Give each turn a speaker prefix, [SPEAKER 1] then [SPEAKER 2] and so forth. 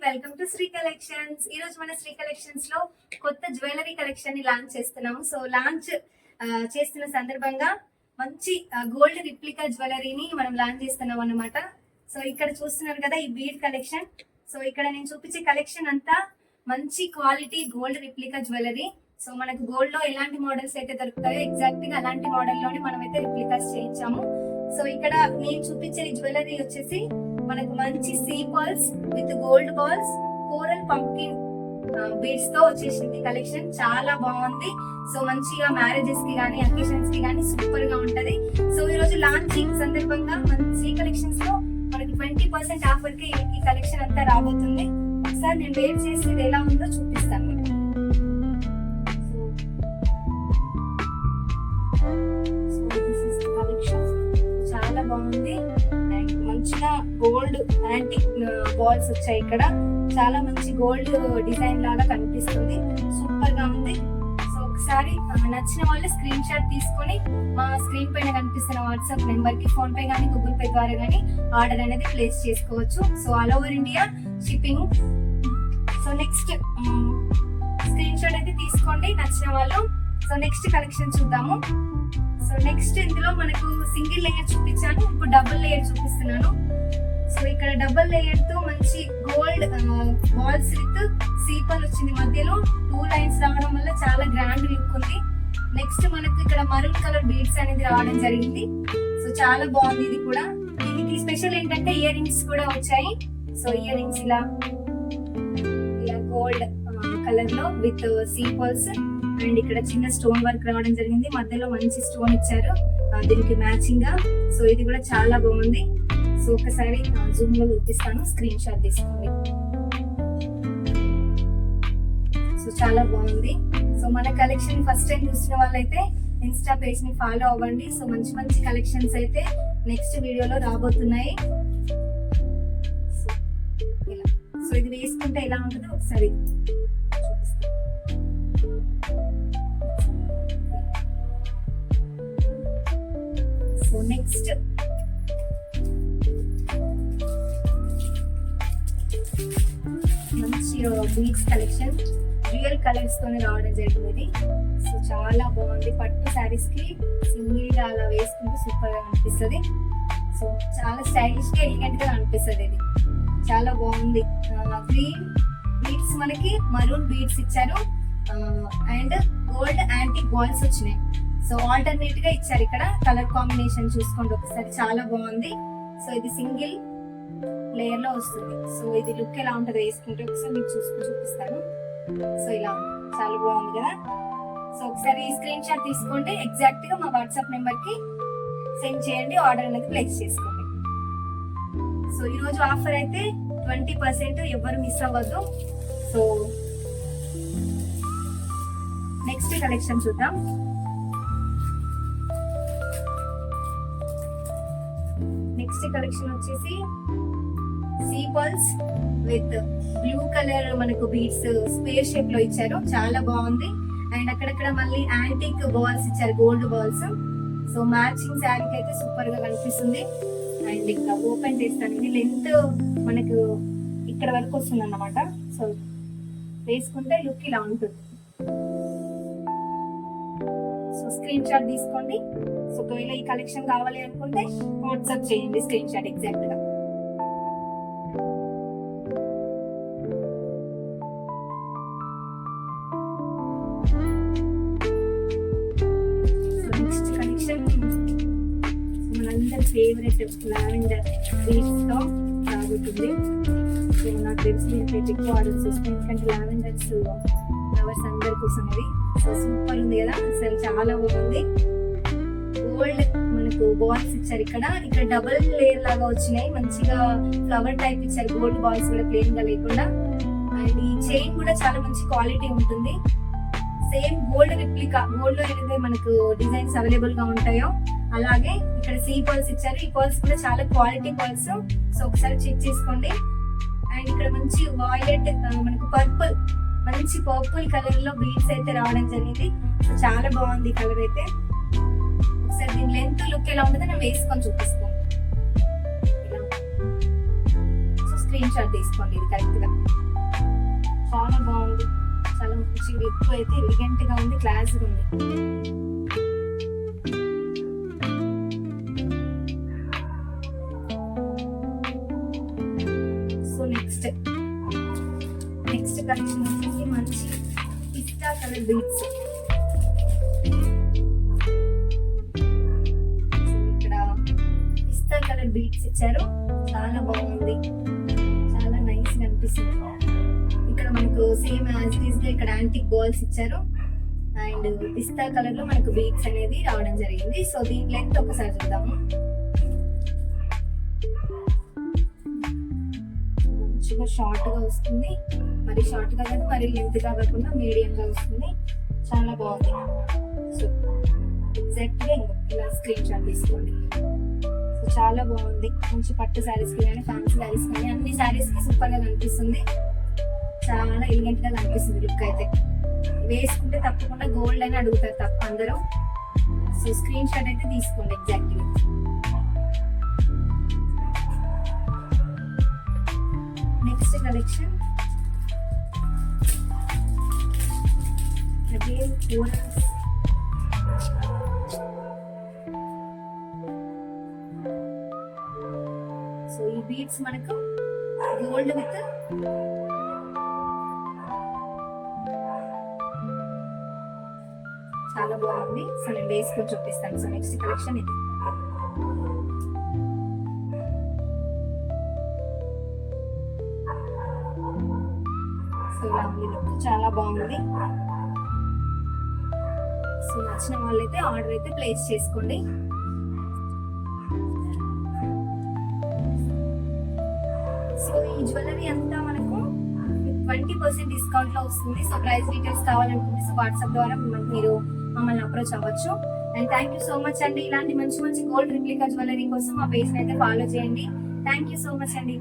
[SPEAKER 1] Welcome to Shri collections. ఈ రోజు మన శ్రీ కలెక్షన్స్ లో కొత్త జ్యువెలరీ కలెక్షన్ ని లాంచ్ చేస్తున్నాము. సో లాంచ్ చేస్తున్న సందర్భంగా మంచి గోల్డ్ రిప్లికా జ్యువెలరీని మనం లాంచ్ చేస్తున్నాం అన్నమాట. సో ఇక్కడ చూస్తున్నారు కదా ఈ బీడ్ కలెక్షన్. సో ఇక్కడ నేను చూపించే కలెక్షన్ అంతా మంచి quality gold replica jewellery. So మనకు గోల్డ్ లో ఎలాంటి మోడల్స్ అయితే దొరుకుతాయో ఎగ్జాక్ట్ గా అలాంటి మోడల్ లోనే మనం అయితే రిప్లికాస్ చేయించాము. సో ఇక్కడ నేను చూపించే జ్యువెలరీ వచ్చేసి మనకు మంచి sea pearls with gold balls coral pumpkin beads తో వచ్చేసింది కలెక్షన్. చాలా బాగుంది. సో మంచిగా మ్యారేజెస్ కి గానీ అకేషన్స్ కి గానీ సూపర్ గా ఉంటది. సో ఈ రోజు లాంచింగ్ సందర్భంగా మన శ్రీ కలెక్షన్స్ లో మనకి 20% ఆఫర్ కి ఈ కలెక్షన్ అంతా రాబోతుంది. ఒకసారి నేను వేర్ చేసి ఇది ఎలా ఉందో చూపిస్తాను. చాలా బాగుంది అండ్ మంచిగా గోల్డ్ యాంటిక్ బాల్స్ వచ్చాయి. ఇక్కడ చాలా మంచి గోల్డ్ డిజైన్ లాగా కనిపిస్తుంది. సూపర్ గా ఉంది. సో ఒకసారి నచ్చిన వాళ్ళు స్క్రీన్ షాట్ తీసుకొని మా స్క్రీన్ పైన కనిపిస్తున్న వాట్సాప్ నెంబర్ కి ఫోన్ పే గానీ గూగుల్ పే ద్వారా గానీ ఆర్డర్ అనేది ప్లేస్ చేసుకోవచ్చు. So all over India shipping. So next screen shot అయితే తీసుకోండి నచ్చిన వాళ్ళు. సో నెక్స్ట్ కలెక్షన్ చూద్దాము. సో నెక్స్ట్ ఇందులో మనకు సింగిల్ లేయర్ చూపించాను, ఇప్పుడు డబుల్ లేయర్ చూపిస్తున్నాను. సో ఇక్కడ డబుల్ లేయర్ తో మంచి గోల్డ్ బాల్స్ విత్ సీపల్ వచ్చింది. మధ్యలో 2 లైన్స్ రావడం వల్ల చాలా గ్రాండ్ లుక్ ఉంది. నెక్స్ట్ మనకు ఇక్కడ మరూన్ కలర్ బీడ్స్ అనేది రావడం జరిగింది. సో చాలా బాగుంది. ఇది కూడా దీనికి స్పెషల్ ఏంటంటే ఇయర్ రింగ్స్ కూడా వచ్చాయి. సో ఇయర్ రింగ్స్ ఇలా గోల్డ్ కలర్ లో విత్ సీపల్స్ అండ్ ఇక్కడ చిన్న స్టోన్ వర్క్ రావడం జరిగింది. మధ్యలో మంచి స్టోన్ ఇచ్చారు దీనికి మ్యాచింగ్ గా. సో ఇది కూడా చాలా బాగుంది. సో ఒకసారి జూమ్ లో చూపిస్తాను, స్క్రీన్ షాట్ తీసుకోండి. సో చాలా బాగుంది. సో మన కలెక్షన్ ఫస్ట్ టైం చూసిన వాళ్ళైతే ఇన్స్టా పేజ్ ని ఫాలో అవ్వండి. సో మంచి మంచి కలెక్షన్స్ అయితే నెక్స్ట్ వీడియోలో రాబోతున్నాయి. సో ఇది వేసుకుంటే ఎలా ఉంటుందో ఒకసారి సో నెక్స్ట్ మంచి బీడ్స్ కలెక్షన్ రియల్ కలర్స్ తోనే రావడం జరిగింది. సో చాలా బాగుంది. పట్టు శారీస్ కి సింగిల్ గా అలా వేసుకుంటే సూపర్ గా అనిపిస్తుంది. సో చాలా స్టైలిష్ గా ఎలిగెంట్ గా అనిపిస్తుంది. ఇది చాలా బాగుంది. గ్రీన్ బీడ్స్ మనకి మరూన్ బీడ్స్ ఇచ్చారు అండ్ గోల్డ్ యాంటిక్ బాల్స్ వచ్చినాయి. సో ఆల్టర్నేట్ గా ఇచ్చారు. ఇక్కడ కలర్ కాంబినేషన్ చూసుకోండి ఒకసారి, చాలా బాగుంది. సో ఇది సింగిల్ లేయర్ లో వస్తుంది. సో ఇది లుక్ ఎలా ఉంటుందో వేసుకుంటే ఒకసారి మీకు చూపిస్తాను. సో ఇలా చాలా బాగుంది కదా. సో ఒకసారి స్క్రీన్ షాట్ తీసుకోండి, ఎగ్జాక్ట్ గా మా వాట్సాప్ నెంబర్ కి సెండ్ చేయండి, ఆర్డర్ అనేది ప్లేస్ చేసుకోండి. సో ఈ రోజు ఆఫర్ అయితే 20%, ఎవరు మిస్ అవ్వద్దు. సో నెక్స్ట్ కలెక్షన్ చూద్దాం. నెక్స్ట్ కలెక్షన్ వచ్చేసి sea pearls with blue colour మనకు బీడ్స్ స్పేర్ షేప్ లో ఇచ్చారు. చాలా బాగుంది. అండ్ అక్కడక్కడ మళ్ళీ యాంటిక్ బాల్స్ ఇచ్చారు, గోల్డ్ బాల్స్. సో మ్యాచింగ్ శారీకి అయితే సూపర్ గా కనిపిస్తుంది. అండ్ ఇంకా ఓపెన్ చేస్తాను. ఇది లెంత్ మనకు ఇక్కడ వరకు వస్తుంది అన్నమాట. సో వేసుకుంటే లుక్ ఇలా ఉంటుంది. సో స్క్రీన్ షాట్ తీసుకోండి. సో ఒకవేళ ఈ కలెక్షన్ కావాలి అనుకుంటే వాట్సాప్ చేయండి స్క్రీన్ షాట్ ఎగ్జాక్ట్ గా. సో నెక్స్ట్ కలెక్షన్ మనందరి ఫేవరెట్ లావెండర్ బీడ్స్ తో రాబోతుంది. సో నాకు తెలిసి దీనికైతే ఎక్కువ ఆర్డర్స్ వస్తాయి, ఎందుకంటే లావెండర్స్ ఫ్లవర్స్ అందరి కోసం ఇది. సో సూపర్ ఉంది కదా, అసలు చాలా బాగుంది. గోల్డ్ మనకు బాల్స్ ఇచ్చారు. ఇక్కడ డబుల్ లేయర్ లాగా వచ్చినాయి. మంచిగా ఫ్లవర్ టైప్ ఇచ్చారు. గోల్డ్ బాల్స్ కూడా ప్లెయిన్ గా లేకుండా. అండ్ ఈ చైన్ కూడా చాలా మంచి క్వాలిటీ ఉంటుంది. సేమ్ గోల్డ్ రిప్లికా, గోల్డ్ లో ఏదైతే మనకు డిజైన్స్ అవైలబుల్ గా ఉంటాయో అలాగే ఇక్కడ సీ పర్ల్స్ ఇచ్చారు. ఈ పర్ల్స్ కూడా చాలా క్వాలిటీ పర్ల్స్. సో ఒకసారి చెక్ చేసుకోండి. అండ్ ఇక్కడ మంచి వాయిలెట్ మనకు మంచి పర్పుల్ కలర్ లో బీడ్స్ అయితే రావడం జరిగింది. సో చాలా బాగుంది కలర్ అయితే. ఒకసారి దీని లెంత్ లుక్ ఎలా ఉంటుందో నేను వేసుకొని చూపిస్తాను. స్క్రీన్ షాట్ తీసుకోండి. ఇది కరెక్ట్ గా చాలా బాగుంది. చాలా మంచి లుక్ అయితే ఎలిగెంట్ గా ఉంది, క్లాస్ గా ఉంది. సో నెక్స్ట్ కలెక్షన్ వచ్చేసి మంచి పిస్తా కలర్ బీడ్స్. ఇక్కడ పిస్తా కలర్ బీడ్స్ ఇచ్చారు, చాలా బాగుంది, చాలా నైస్ గా అనిపిస్తుంది. ఇక్కడ మనకు సేమ్ యాజ్ ఇట్ ఈస్ గా ఇక్కడ యాంటిక్ బాల్స్ ఇచ్చారు అండ్ పిస్తా కలర్ లో మనకు బీడ్స్ అనేది రావడం జరిగింది. సో దీని లెంత్ ఒకసారి చూద్దాము. మంచిగా షార్ట్ గా వస్తుంది, మరి షార్ట్ గా కాదు మరి లెంత్ గా కాకుండా మీడియం గా వస్తుంది, చాలా బాగుంది. సో ఎగ్జాక్ట్ గా ఇలా స్క్రీన్ షాట్ తీసుకోండి. సో చాలా బాగుంది. మంచి పట్టు శారీస్ కి కానీ ఫ్యాన్సీ శారీస్ కానీ అన్ని శారీస్ కి సూపర్ గా కనిపిస్తుంది, చాలా ఎలిగెంట్ గా కనిపిస్తుంది లుక్ అయితే. వేసుకుంటే తప్పకుండా గోల్డ్ అని అడుగుతారు తప్ప అందరూ. సో స్క్రీన్ షాట్ అయితే తీసుకోండి exactly. Next collection again florals. So ఈ బీడ్స్ మనకు గోల్డ్ విత్ చాలా బాగుంది. సో నేను వేసుకొని చూపిస్తాను. సో నెక్స్ట్ కలెక్షన్ ఇది. సో ఇలా ఉంది లుక్, చాలా బాగుంది. సో నచ్చిన వాళ్ళైతే ఆర్డర్ అయితే ప్లేస్ చేసుకోండి. సో ఈ జ్యువెలరీ అంతా మనకు 20% డిస్కౌంట్ లో వస్తుంది. సో ప్రైస్ డీటెయిల్స్ కావాలనుకుంటే సో వాట్సాప్ ద్వారా మీరు మమ్మల్ని అప్రోచ్ అవ్వచ్చు. And thank you so much అండి. ఇలాంటి మంచి మంచి గోల్డ్ రిప్లికా జ్యువెలరీ కోసం మా పేజ్ అయితే ఫాలో చేయండి. థ్యాంక్ యూ సో మచ్ అండి.